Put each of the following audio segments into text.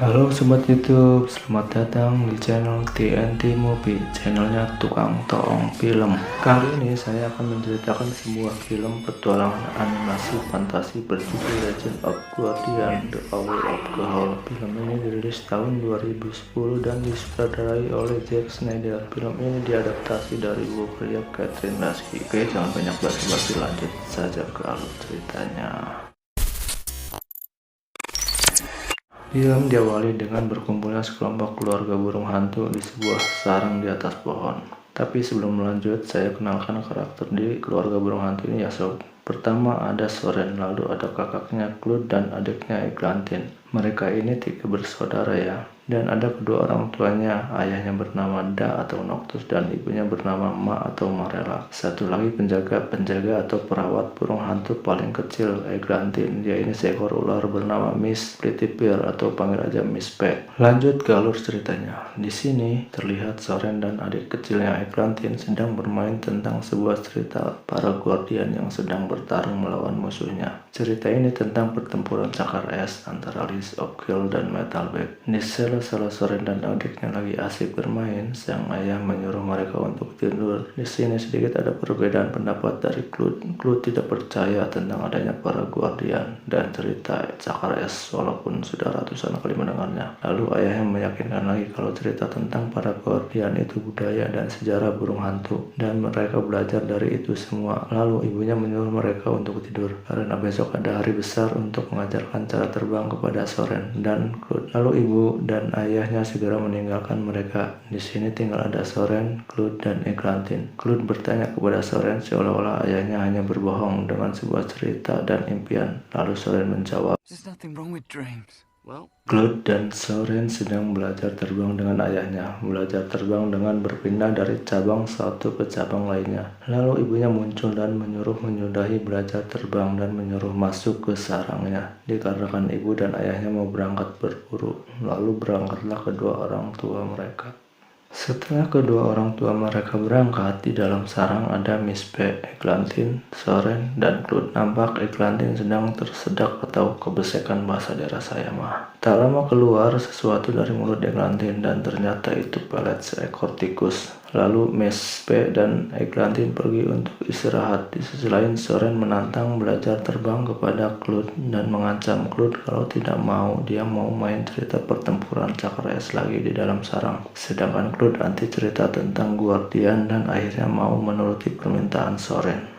Halo Sobat YouTube, selamat datang di channel TNT Movie, channelnya tukang toong film. Kali ini saya akan menceritakan sebuah film petualangan animasi fantasi berjudul Legend of Guardian: The Hour of Gahul. Film ini dirilis tahun 2010 dan disutradarai oleh Zack Snyder. Film ini diadaptasi dari buku karya Catherine Lasky. Oke, jangan banyak basa-basi, lanjut saja ke alur ceritanya. Film diawali dengan berkumpulnya sekelompok keluarga burung hantu di sebuah sarang di atas pohon. Tapi sebelum melanjut, saya kenalkan karakter di keluarga burung hantu ini ya sob. Pertama ada Soren, lalu ada kakaknya Claude dan adiknya Eglantin. Mereka ini 3 bersaudara ya. Dan ada kedua orang tuanya, ayahnya bernama Da atau Noctus dan ibunya bernama Ma atau Marella. Satu lagi penjaga atau perawat burung hantu paling kecil, Eglantin. Dia ini seekor ular bernama Miss Pretty Bear atau panggil aja Miss Pet. Lanjut ke alur ceritanya. Di sini terlihat Soren dan adik kecilnya Eglantin sedang bermain tentang sebuah cerita para guardian yang sedang bertarung melawan musuhnya. Cerita ini tentang pertempuran cakar es antara List of Gahul dan Metalbeak. Di salah Soren dan adiknya lagi asik bermain, sang ayah menyuruh mereka untuk tidur. Di sini sedikit ada perbedaan pendapat dari Claude. Claude tidak percaya tentang adanya para guardian dan cerita cakar es walaupun sudah ratusan kali mendengarnya. Lalu ayahnya meyakinkan lagi kalau cerita tentang para guardian itu budaya dan sejarah burung hantu dan mereka belajar dari itu semua. Lalu ibunya menyuruh mereka untuk tidur karena besok ada hari besar untuk mengajarkan cara terbang kepada Soren dan Claude. Lalu ibu dan ayahnya segera meninggalkan mereka. Di sini tinggal ada Soren, Claude, dan Eglantin. Claude bertanya kepada Soren seolah-olah ayahnya hanya berbohong dengan sebuah cerita dan impian. Lalu Soren menjawab, Claude dan Soren sedang belajar terbang dengan ayahnya, belajar terbang dengan berpindah dari cabang satu ke cabang lainnya. Lalu ibunya muncul dan menyuruh menyudahi belajar terbang dan menyuruh masuk ke sarangnya. Dikarenakan ibu dan ayahnya mau berangkat berburu, lalu berangkatlah kedua orang tua mereka. Setelah kedua orang tua mereka berangkat, di dalam sarang ada Miss P, Eglantin, Soren, dan Claude. Nampak Eglantin sedang tersedak atau kebesekan bahasa daerah saya mah. Tak lama keluar sesuatu dari mulut Eglantin dan ternyata itu pelet seekor tikus. Lalu Miss P dan Eglantin pergi untuk istirahat. Di sisi lain, Soren menantang belajar terbang kepada Claude dan mengancam Claude kalau tidak mau, dia mau main cerita pertempuran cakar es lagi di dalam sarang. Sedangkan Claude anti cerita tentang guardian dan akhirnya mau menuruti permintaan Soren.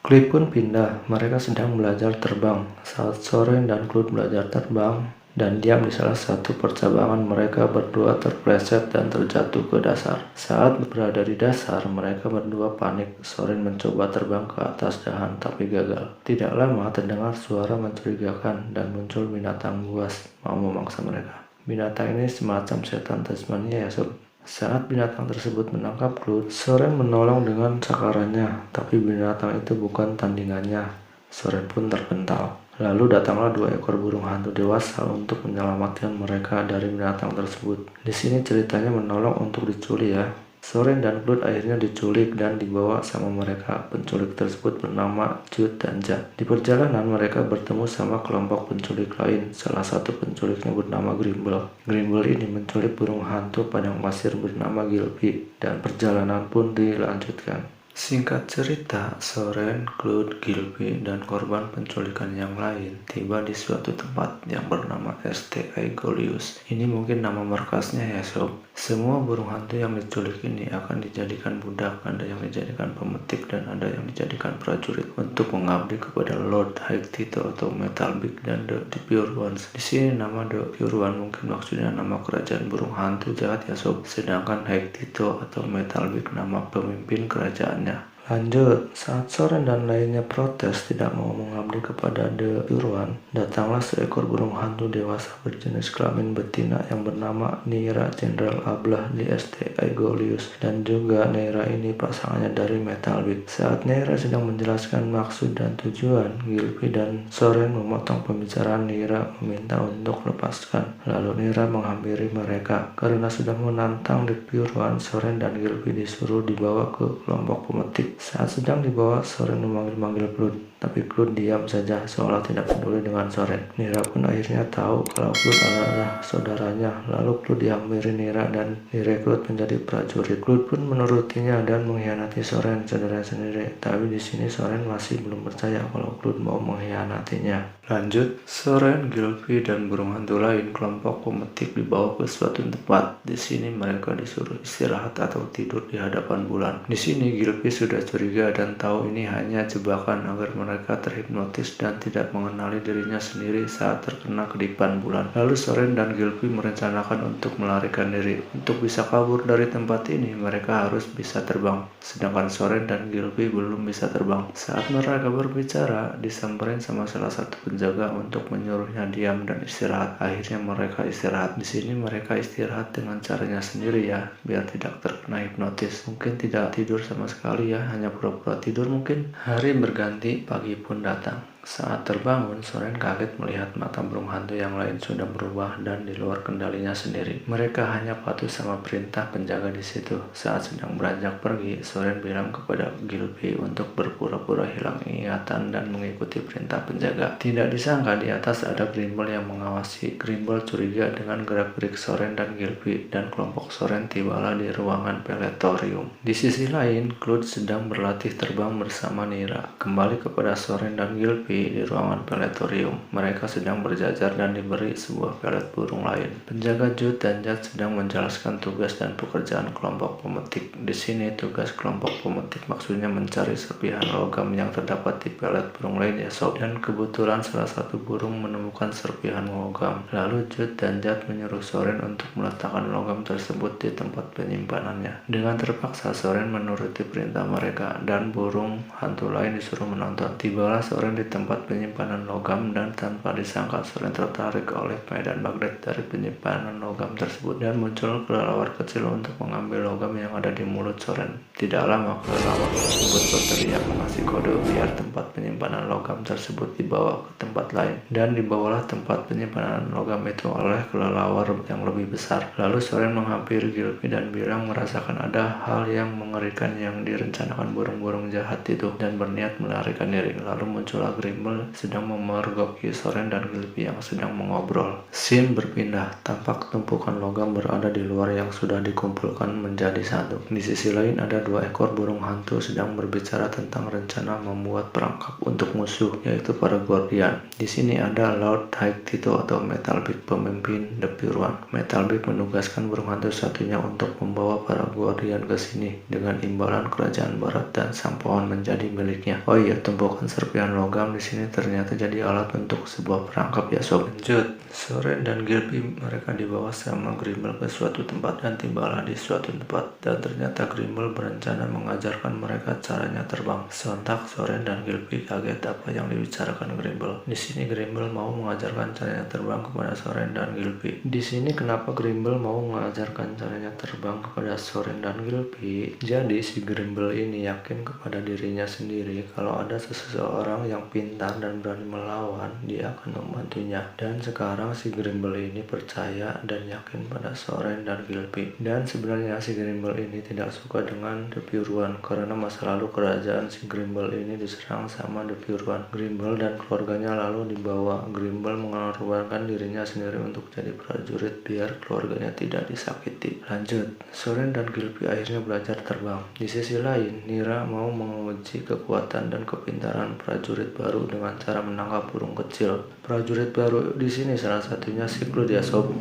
Klip pun pindah, mereka sedang belajar terbang. Saat Soren dan Claude belajar terbang dan diam di salah satu percabangan, mereka berdua terpleset dan terjatuh ke dasar. Saat berada di dasar, mereka berdua panik. Soren mencoba terbang ke atas dahan tapi gagal. Tidak lama terdengar suara mencurigakan dan muncul binatang buas mau memangsa mereka. Binatang ini semacam setan Tasmania ya sob. Saat binatang tersebut menangkap Claude, Soren menolong dengan cakarannya, tapi binatang itu bukan tandingannya. Soren pun terpental. Lalu datanglah 2 ekor burung hantu dewasa untuk menyelamatkan mereka dari binatang tersebut. Di sini ceritanya menolong untuk diculik ya. Soren dan Claude akhirnya diculik dan dibawa sama mereka. Penculik tersebut bernama Jude dan Jack. Di perjalanan mereka bertemu sama kelompok penculik lain. Salah satu penculiknya bernama Grimble. Grimble ini menculik burung hantu padang pasir bernama Gilby dan perjalanan pun dilanjutkan. Singkat cerita, Soren, Claude, Gilby, dan korban penculikan yang lain tiba di suatu tempat yang bernama STI Golius. Ini mungkin nama markasnya ya sob. Semua burung hantu yang diculik ini akan dijadikan budak, ada yang dijadikan pemetik dan ada yang dijadikan prajurit untuk mengabdi kepada Lord Hightito atau Metalbeak dan The Pure Ones. Di sini nama The Pure One mungkin maksudnya nama kerajaan burung hantu jahat ya sob. Sedangkan Hightito atau Metalbeak nama pemimpin kerajaan. Lanjut, saat Soren dan lainnya protes tidak mau mengabdi kepada The Pure One, datanglah seekor burung hantu dewasa berjenis kelamin betina yang bernama Neira Jenderal Ablah di STI Golius, dan juga Neira ini pasangannya dari Metalbeak. Saat Neira sedang menjelaskan maksud dan tujuan, Gilby dan Soren memotong pembicaraan Neira meminta untuk lepaskan. Lalu Neira menghampiri mereka. Karena sudah menantang The Pure One, Soren dan Gilby disuruh dibawa ke kelompok pemetik. Saat sedang dibawa, Soren memanggil-manggil Claude. tapi Cloud diam saja seolah tidak peduli dengan Soren. Nira pun akhirnya tahu kalau Cloud adalah saudaranya. Lalu Cloud dihampiri Nira dan direkrut menjadi prajurit. Cloud pun menurutinya dan mengkhianati Soren, saudara sendiri. Tapi di sini Soren masih belum percaya kalau Cloud mau mengkhianatinya. Lanjut, Soren, Gylfi, dan burung hantu lain kelompok pemetik dibawa ke suatu tempat. Di sini mereka disuruh istirahat atau tidur di hadapan bulan. Di sini Gylfi sudah curiga dan tahu ini hanya jebakan agar mereka terhipnotis dan tidak mengenali dirinya sendiri saat terkena kedipan bulan. Lalu Soren dan Gylfi merencanakan untuk melarikan diri. Untuk bisa kabur dari tempat ini, mereka harus bisa terbang. Sedangkan Soren dan Gylfi belum bisa terbang. Saat mereka berbicara, disamperin sama salah satu penjaga untuk menyuruhnya diam dan istirahat. Akhirnya mereka istirahat. Di sini mereka istirahat dengan caranya sendiri ya, biar tidak terkena hipnotis. Mungkin tidak tidur sama sekali ya, hanya pura-pura tidur mungkin. Hari berganti, pagi pun datang. Saat terbangun, Soren kaget melihat mata burung hantu yang lain sudah berubah dan di luar kendalinya sendiri. Mereka hanya patuh sama perintah penjaga di situ. Saat sedang beranjak pergi, Soren bilang kepada Gylfi untuk berpura-pura hilang ingatan dan mengikuti perintah penjaga. Tidak disangka di atas ada Grimble yang mengawasi. Grimble curiga dengan gerak-gerik Soren dan Gylfi dan kelompok Soren tibalah di ruangan peletorium. Di sisi lain, Cloud sedang berlatih terbang bersama Nira. Kembali kepada Soren dan Gylfi di ruangan peletorium. Mereka sedang berjajar dan diberi sebuah pelet burung lain. Penjaga Jude dan Jad sedang menjelaskan tugas dan pekerjaan kelompok pemetik. Di sini tugas kelompok pemetik maksudnya mencari serpihan logam yang terdapat di pelet burung lain ya sob. Dan kebetulan salah satu burung menemukan serpihan logam. Lalu Jude dan Jad menyuruh Soren untuk meletakkan logam tersebut di tempat penyimpanannya. Dengan terpaksa Soren menuruti perintah mereka dan burung hantu lain disuruh menonton. Tibalah Soren di tempat penyimpanan logam dan tanpa disangka Soren tertarik oleh medan magnet dari penyimpanan logam tersebut dan muncul kelelawar kecil untuk mengambil logam yang ada di mulut Soren. Tidak lama kelelawar tersebut berteriak mengasih kode biar tempat penyimpanan logam tersebut dibawa ke tempat lain dan dibawalah tempat penyimpanan logam itu oleh kelelawar yang lebih besar. Lalu Soren menghampiri Gylfi dan bilang merasakan ada hal yang mengerikan yang direncanakan burung-burung jahat itu dan berniat melarikan diri. Lalu muncullah Grimble sedang memergoki Soren dan Gylfi yang sedang mengobrol. Scene berpindah, tampak tumpukan logam berada di luar yang sudah dikumpulkan menjadi satu. Di sisi lain ada dua ekor burung hantu sedang berbicara tentang rencana membuat perangkap untuk musuh, yaitu para Guardian. Di sini ada Lord Haikito atau Metal Beak, pemimpin The Pure One. Metal Beak menugaskan burung hantu satunya untuk membawa para Guardian ke sini dengan imbalan kerajaan barat dan sang pohon menjadi miliknya. Oh iya, tumpukan serpihan logam di sini ternyata jadi alat untuk sebuah perangkap ya sob. Lanjut, Soren dan Gylfi mereka dibawa sama Grimble ke suatu tempat dan tibalah di suatu tempat dan ternyata Grimble berencana mengajarkan mereka caranya terbang. Sontak Soren dan Gylfi kaget apa yang dibicarakan Grimble. Di sini Grimble mau mengajarkan caranya terbang kepada Soren dan Gylfi. Di sini kenapa Grimble mau mengajarkan caranya terbang kepada Soren dan Gylfi? Jadi si Grimble ini yakin kepada dirinya sendiri kalau ada seseorang yang pintar dan berani melawan, dia akan membantunya. Dan sekarang si Grimble ini percaya dan yakin pada Soren dan Gylfi. Dan sebenarnya si Grimble ini tidak suka dengan The Pure One karena masa lalu kerajaan si Grimble ini diserang sama The Pure One. Grimble dan keluarganya lalu dibawa. Grimble mengorbankan dirinya sendiri untuk jadi prajurit biar keluarganya tidak disakiti. Lanjut, Soren dan Gylfi akhirnya belajar terbang. Di sisi lain, Nira mau menguji kekuatan dan kepintaran prajurit baru dengan cara menangkap burung kecil. Prajurit baru di sini salah satunya si Cloud ya sob.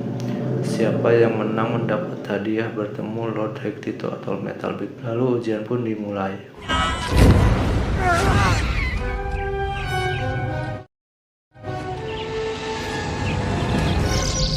Siapa yang menang mendapat hadiah bertemu Lord Haikito atau Metal Beak. Lalu ujian pun dimulai.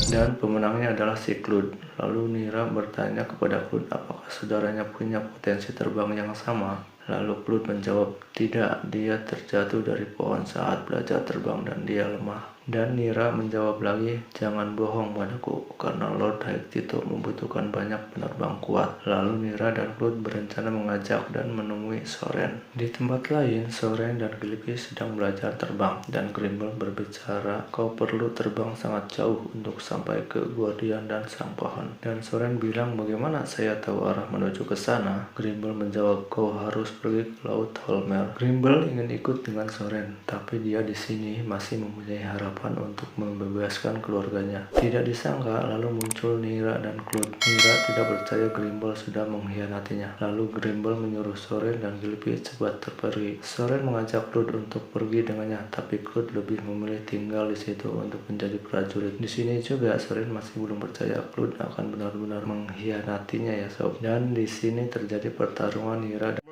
Dan pemenangnya adalah si Cloud. Lalu Nira bertanya kepada Cloud apakah saudaranya punya potensi terbang yang sama. Lalu Cloud menjawab, tidak, dia terjatuh dari pohon saat belajar terbang dan dia lemah. Dan Nira menjawab lagi, "Jangan bohong padaku, karena Lord Hectito membutuhkan banyak penerbang kuat." Lalu Nira dan Claude berencana mengajak dan menemui Soren. Di tempat lain, Soren dan Gilby sedang belajar terbang, dan Grimble berbicara, "Kau perlu terbang sangat jauh untuk sampai ke Guardian dan Sang Pohon." Dan Soren bilang, "Bagaimana saya tahu arah menuju ke sana?" Grimble menjawab, "Kau harus pergi ke Laut Holmer." Grimble ingin ikut dengan Soren, tapi dia di sini masih mempunyai harapan untuk membebaskan keluarganya. Tidak disangka, lalu muncul Nira dan Claude. Nira tidak percaya Grimble sudah mengkhianatinya. Lalu Grimble menyuruh Soren dan Gilby cepat pergi. Soren mengajak Claude untuk pergi dengannya, tapi Claude lebih memilih tinggal di situ untuk menjadi prajurit. Di sini juga Soren masih belum percaya Claude akan benar-benar mengkhianatinya ya sob. Dan di sini terjadi pertarungan Nira dan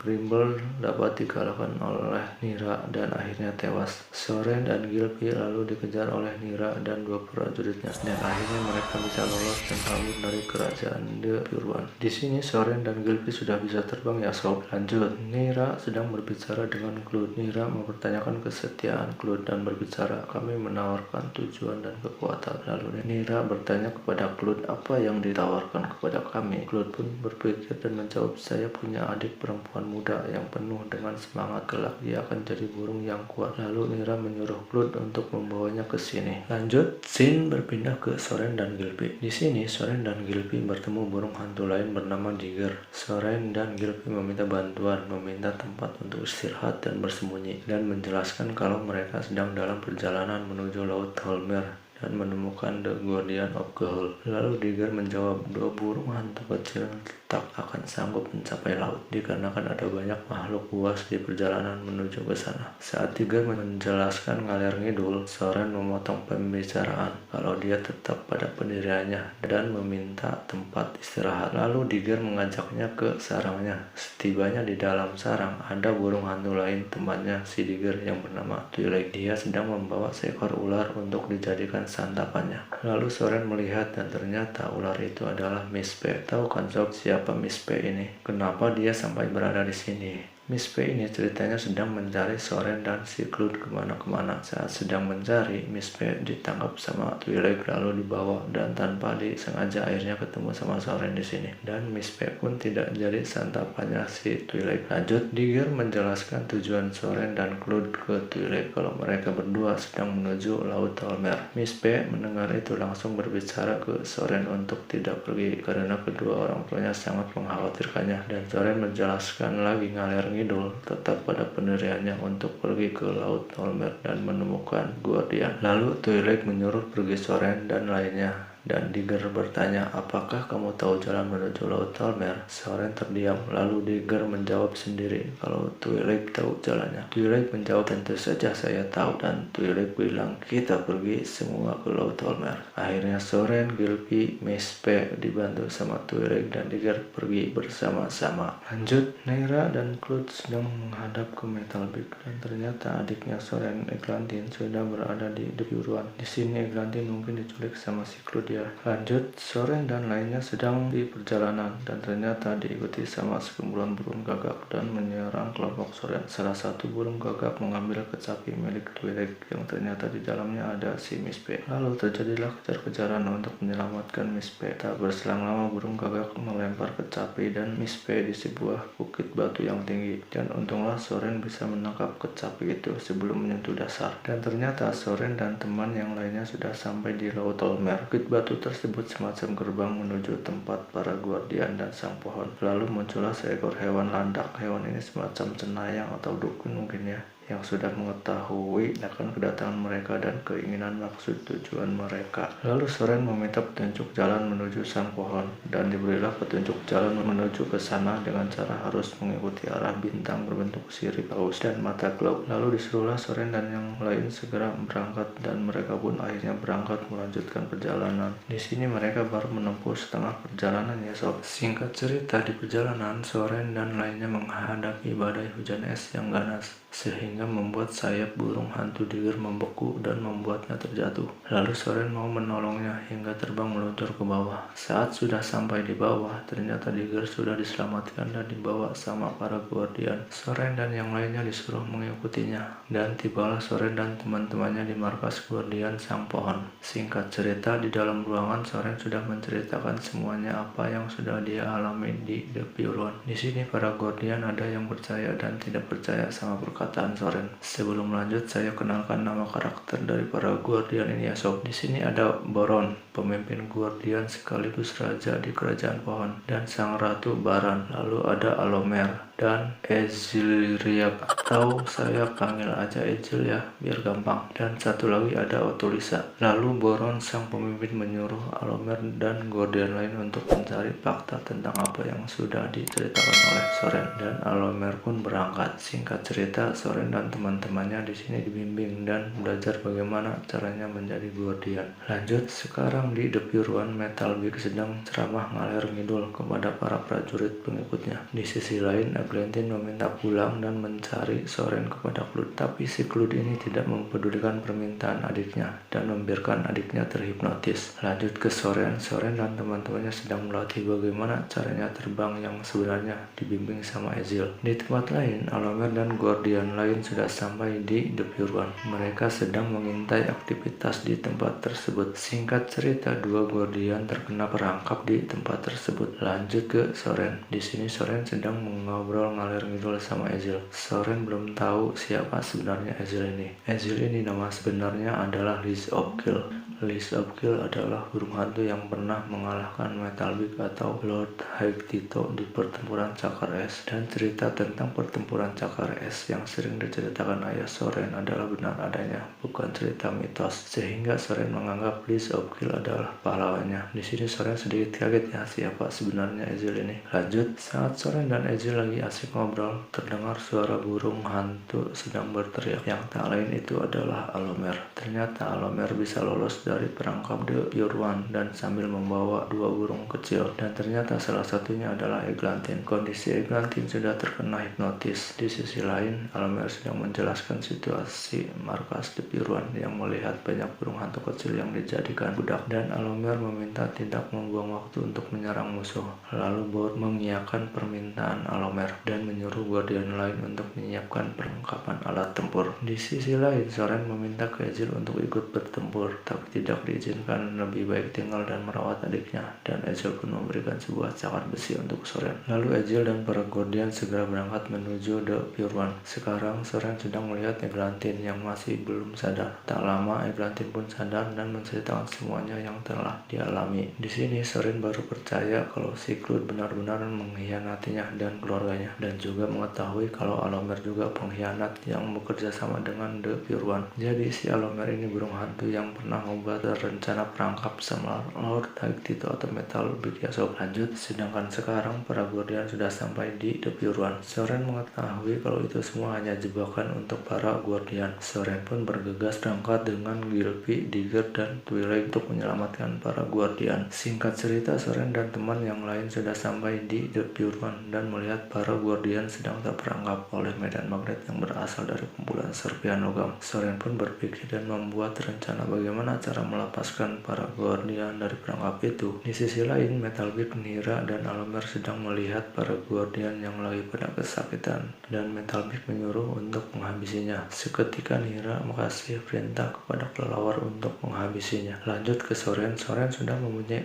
Grimble dapat dikalahkan oleh Nira dan akhirnya tewas. Soren dan Gilby lalu dikejar oleh Nira dan dua prajuritnya, dan akhirnya mereka bisa lolos dan kabur dari kerajaan The Pure One. Di sini Soren dan Gilby sudah bisa terbang ya sob. Lanjut, Nira sedang berbicara dengan Claude. Nira mempertanyakan kesetiaan Claude dan berbicara, "Kami menawarkan tujuan dan kekuatan." Lalu Nira bertanya kepada Claude, "Apa yang ditawarkan kepada kami?" Claude pun berpikir dan menjawab, "Saya punya adik perempuan muda yang penuh dengan semangat, kelak dia akan jadi burung yang kuat." Lalu Nira menyuruh Claude untuk membawanya ke sini. Lanjut, scene berpindah ke Soren dan Gilby. Di sini Soren dan Gilby bertemu burung hantu lain bernama Digger. Soren dan Gilby meminta bantuan, meminta tempat untuk istirahat dan bersembunyi, dan menjelaskan kalau mereka sedang dalam perjalanan menuju Laut Holmer dan menemukan The Guardian of Gahul. Lalu Digger menjawab, "Dua burung hantu kecil tak akan sanggup mencapai laut, dikarenakan ada banyak makhluk buas di perjalanan menuju ke sana." Saat Digger menjelaskan ngalir ngidul, Soren memotong pembicaraan kalau dia tetap pada pendiriannya dan meminta tempat istirahat. Lalu Digger mengajaknya ke sarangnya. Setibanya di dalam sarang, ada burung hantu lain temannya si Digger yang bernama Twi'lek. Dia sedang membawa seekor ular untuk dijadikan santapannya. Lalu Soren melihat dan ternyata ular itu adalah Miss P. Tahu kan sob siapa Miss P ini? Kenapa dia sampai berada di sini? Miss P ini ceritanya sedang mencari Soren dan si Claude kemana-kemana. Saat sedang mencari, Miss P ditangkap sama Twi'lek lalu dibawa, dan tanpa disengaja akhirnya ketemu sama Soren di sini. Dan Miss P pun tidak jadi santapannya si Twi'lek. Lanjut, Digger menjelaskan tujuan Soren dan Claude ke Twi'lek kalau mereka berdua sedang menuju Laut Holmer. Miss P mendengar itu langsung berbicara ke Soren untuk tidak pergi karena kedua orang tuanya sangat mengkhawatirkannya, dan Soren menjelaskan lagi ngalir ngidul tetap pada pendiriannya untuk pergi ke Laut Holmer dan menemukan Guardian. Lalu Twi'lek menyuruh pergi Soren dan lainnya, dan Digger bertanya, "Apakah kamu tahu jalan menuju Laut Holmer?" Soren terdiam, lalu Digger menjawab sendiri kalau Twi'lek tahu jalannya. Twi'lek menjawab, "Tentu saja saya tahu." Dan Twi'lek bilang, "Kita pergi semua ke Laut Holmer." Akhirnya Soren, Gilby, Miss P dibantu sama Twi'lek dan Digger pergi bersama-sama. Lanjut, Nira dan Claude sedang menghadap ke Metalbeak, dan ternyata adiknya Soren, Eglantine, sudah berada di The Pure One. Di sini Eglantine mungkin diculik sama si Claude. Lanjut, Soren dan lainnya sedang di perjalanan, dan ternyata diikuti sama sekumpulan burung gagak dan menyerang kelompok Soren. Salah satu burung gagak mengambil kecapi milik Twi'lek yang ternyata di dalamnya ada si Miss P. Lalu terjadilah kejar-kejaran untuk menyelamatkan Miss P. Tak berselang lama burung gagak melempar kecapi dan Miss P di sebuah bukit batu yang tinggi, dan untunglah Soren bisa menangkap kecapi itu sebelum menyentuh dasar. Dan ternyata Soren dan teman yang lainnya sudah sampai di Laut Holmer. Bukit batu tersebut semacam gerbang menuju tempat para Guardian dan Sang Pohon. Lalu muncullah seekor hewan landak. Hewan ini semacam cenayang atau dukun mungkin ya, yang sudah mengetahui akan kedatangan mereka dan keinginan maksud tujuan mereka. Lalu Soren meminta petunjuk jalan menuju Sang Pohon, dan diberilah petunjuk jalan menuju ke sana dengan cara harus mengikuti arah bintang berbentuk sirip paus dan mata glow. Lalu disuruhlah Soren dan yang lain segera berangkat, dan mereka pun akhirnya berangkat melanjutkan perjalanan. Di sini mereka baru menempuh setengah perjalanan ya sob. Singkat cerita, di perjalanan Soren dan lainnya menghadapi badai hujan es yang ganas, sehingga sehingga membuat sayap burung hantu Digger membeku dan membuatnya terjatuh. Lalu Soren mau menolongnya hingga terbang meluncur ke bawah. Saat sudah sampai di bawah, ternyata Digger sudah diselamatkan dan dibawa sama para Guardian. Soren dan yang lainnya disuruh mengikutinya, dan tibalah Soren dan teman-temannya di markas Guardian Sang Pohon. Singkat cerita, di dalam ruangan Soren sudah menceritakan semuanya apa yang sudah dia alami di The Pure One. Di sini para Guardian ada yang percaya dan tidak percaya sama perkataan Soren. Sebelum lanjut, saya kenalkan nama karakter dari para Guardian ini ya sob. Di sini ada Boron, pemimpin Guardian sekaligus raja di kerajaan pohon, dan sang ratu Baran. Lalu ada Alomer dan Ezilriab, atau saya panggil aja Ezil ya biar gampang. Dan satu lagi ada Otolisa. Lalu Boron sang pemimpin menyuruh Alomer dan Guardian lain untuk mencari fakta tentang apa yang sudah diceritakan oleh Soren, dan Alomer pun berangkat. Singkat cerita, Soren dan teman-temannya di sini dibimbing dan belajar bagaimana caranya menjadi Guardian. Lanjut, sekarang di The Pure One, Metal Beak sedang ceramah ngalir ngidul kepada para prajurit pengikutnya. Di sisi lain, Eglantin meminta pulang dan mencari Soren kepada Clud, tapi si Clud ini tidak mempedulikan permintaan adiknya dan membiarkan adiknya terhipnotis. Lanjut ke Soren dan teman-temannya sedang melatih bagaimana caranya terbang yang sebenarnya dibimbing sama Ezil. Di tempat lain, Alomer dan Guardian lain sudah sampai di The Pure One. Mereka sedang mengintai aktivitas di tempat tersebut. Singkat cerita, dua Guardian terkena perangkap di tempat tersebut. Lanjut ke Soren. Di sini Soren sedang mengobrol ngalir ngidul sama Ezil. Soren belum tahu siapa sebenarnya Ezil ini. Ezil ini nama sebenarnya adalah Liz of Kill. Liz of Kill adalah burung hantu yang pernah mengalahkan Metal Beak atau Lord Haikito di pertempuran Cakar Es. Dan cerita tentang pertempuran Cakar Es yang sering diceritakan ayah Soren adalah benar adanya, bukan cerita mitos, sehingga Soren menganggap Liz of Kill adalah pahlawannya. Di sini Soren sedikit kaget ya siapa sebenarnya Ezil ini. Lanjut, saat Soren dan Ezil lagi asik ngobrol, terdengar suara burung hantu sedang berteriak, yang tak lain itu adalah Alomer. Ternyata Alomer bisa lolos dari perangkap The Pure One dan sambil membawa dua burung kecil, dan ternyata salah satunya adalah Eglantin. Kondisi Eglantin sudah terkena hipnotis. Di sisi lain, Alomer sedang menjelaskan situasi markas The Pure One yang melihat banyak burung hantu kecil yang dijadikan budak, dan Alomer meminta tidak membuang waktu untuk menyerang musuh. Lalu Bor mengiyakan permintaan Alomer dan menyuruh Guardian lain untuk menyiapkan perlengkapan alat tempur. Di sisi lain, Soren meminta ke Ezil untuk ikut bertempur, tapi tidak diizinkan, lebih baik tinggal dan merawat adiknya, dan Ezil pun memberikan sebuah cakar besi untuk Soren. Lalu Ezil dan para Guardian segera berangkat menuju The Pure One. Sekarang Soren sedang melihat Eglantin yang masih belum sadar. Tak lama Eglantin pun sadar dan menceritakan semuanya yang telah dialami. Di sini Soren baru percaya kalau si Clud benar-benar mengkhianatinya dan keluarganya, dan juga mengetahui kalau Alomer juga pengkhianat yang bekerja sama dengan The Pure One. Jadi si Alomer ini burung hantu yang pernah membuat rencana perangkap sama Lord Haikito atau Metal Beak ya sob. Lanjut, sedangkan sekarang para Guardian sudah sampai di The Pure One. Soren mengetahui kalau itu semua hanya jebakan untuk para Guardian. Soren pun bergegas berangkat dengan Gylfi, Digger, dan Twilight untuk menyelamatkan para Guardian. Singkat cerita, Soren dan teman yang lain sudah sampai di The Pure One dan melihat para Guardian sedang terperangkap oleh medan magnet yang berasal dari kumpulan serpihan logam. Soren pun berpikir dan membuat rencana bagaimana cara melepaskan para Guardian dari perangkap itu. Di sisi lain, Metal Beak, Nira, dan Alomer sedang melihat para Guardian yang lagi pada kesakitan, dan Metal Beak menyuruh untuk menghabisinya. Seketika Nira mengasih perintah kepada kelelawar untuk menghabisinya. Lanjut ke Soren sudah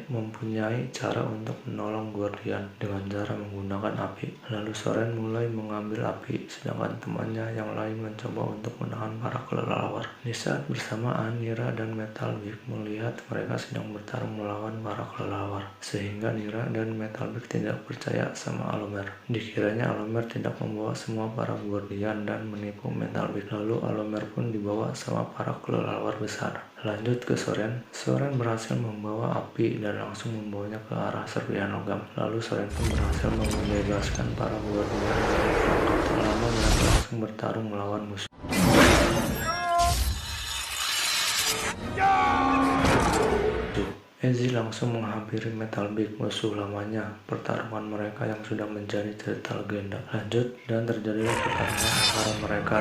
mempunyai cara untuk menolong Guardian dengan cara menggunakan api. Lalu Soren mulai mengambil api, sedangkan temannya yang lain mencoba untuk menahan para kelelawar. Di saat bersamaan, Nira dan Metal Beak melihat mereka sedang bertarung melawan para kelelawar, sehingga Nira dan Metal Beak tidak percaya sama Alomer. Dikiranya Alomer tidak membawa semua para Guardian dan menipu Metal Beak. Lalu Alomer pun dibawa sama para kelelawar besar. Lanjut ke Soren berhasil membawa api dan langsung membawanya ke arah serpihan logam. Lalu Soren pun berhasil membebaskan para Guardian dari perangkap. Tak lama mereka langsung bertarung melawan musuh. Ezzy langsung menghampiri Metal Big, musuh lamanya. Pertarungan mereka yang sudah menjadi cerita legenda lanjut dan terjadilah pertarungan antara mereka.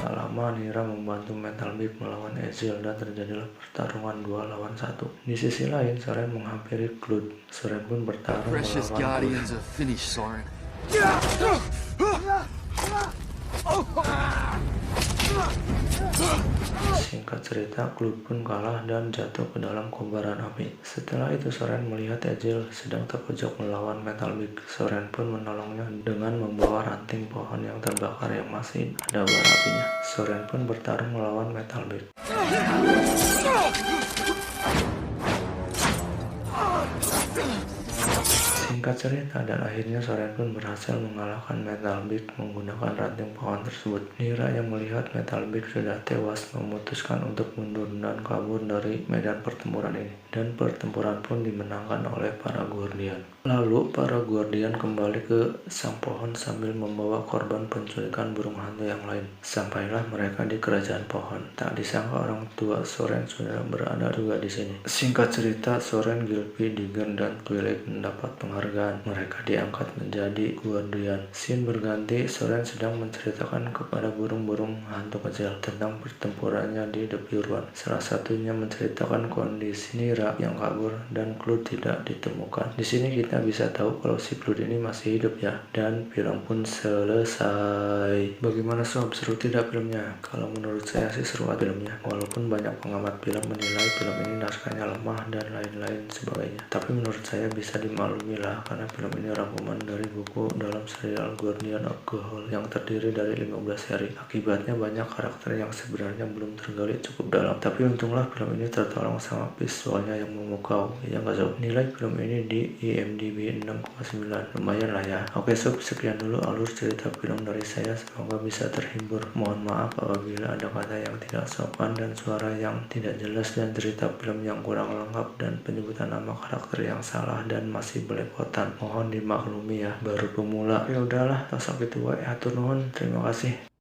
Tak lama Nira membantu Metal Big melawan Ezreal dan terjadilah pertarungan 2 lawan 1. Di sisi lain, Soren menghampiri Cloud. Soren pun bertarung melawan Cloud. Singkat cerita, Cloud pun kalah dan jatuh ke dalam kobaran api. Setelah itu Soren melihat Ezreal sedang terpojok melawan Metal Big. Soren pun menolongnya dengan membawa ranting pohon yang terbakar yang masih ada bara apinya. Soren pun bertarung melawan Metal Big. Singkat cerita, dan akhirnya Soren pun berhasil mengalahkan Metal Big menggunakan ranting pohon tersebut. Nira yang melihat Metal Big sudah tewas memutuskan untuk mundur dan kabur dari medan pertempuran ini. Dan pertempuran pun dimenangkan oleh para Guardian. Lalu para Guardian kembali ke sang pohon sambil membawa korban penculikan burung hantu yang lain. Sampailah mereka di kerajaan pohon. Tak disangka orang tua Soren sudah berada juga di sini. Singkat cerita, Soren, Gilby, Digger, dan Twilight mendapat penghargaan. Mereka diangkat menjadi Guardian. Scene berganti, Soren sedang menceritakan kepada burung-burung hantu kecil tentang pertempurannya di The Pure One. Salah satunya menceritakan kondisi Nira yang kabur dan Cloud tidak ditemukan. Di sini kita bisa tahu kalau si Cloud ini masih hidup ya. Dan film pun selesai. Bagaimana sob, seru tidak filmnya? Kalau menurut saya sih seru filmnya. Walaupun banyak pengamat film menilai film ini naskahnya lemah dan lain-lain sebagainya. Tapi menurut saya bisa dimaklumi lah karena film ini rangkuman dari buku dalam serial Guardian of Ga'Hoole yang terdiri dari 15 seri. Akibatnya banyak karakter yang sebenarnya belum tergali cukup dalam. Tapi untunglah film ini tertolong sama visualnya yang memukau. Ya nggak sob? Nilai film ini di IMDb 6,9. Lumayan lah ya. Oke sob, sekian dulu alur cerita film dari saya. Semoga bisa terhibur. Mohon maaf apabila ada kata yang tidak sopan dan suara yang tidak jelas dan cerita film yang kurang lengkap dan penyebutan nama karakter yang salah dan masih belepotan. Mohon dimaklumi ya, baru pemula. Ya udahlah, tak sakit wae, hatur nuhun. Terima kasih.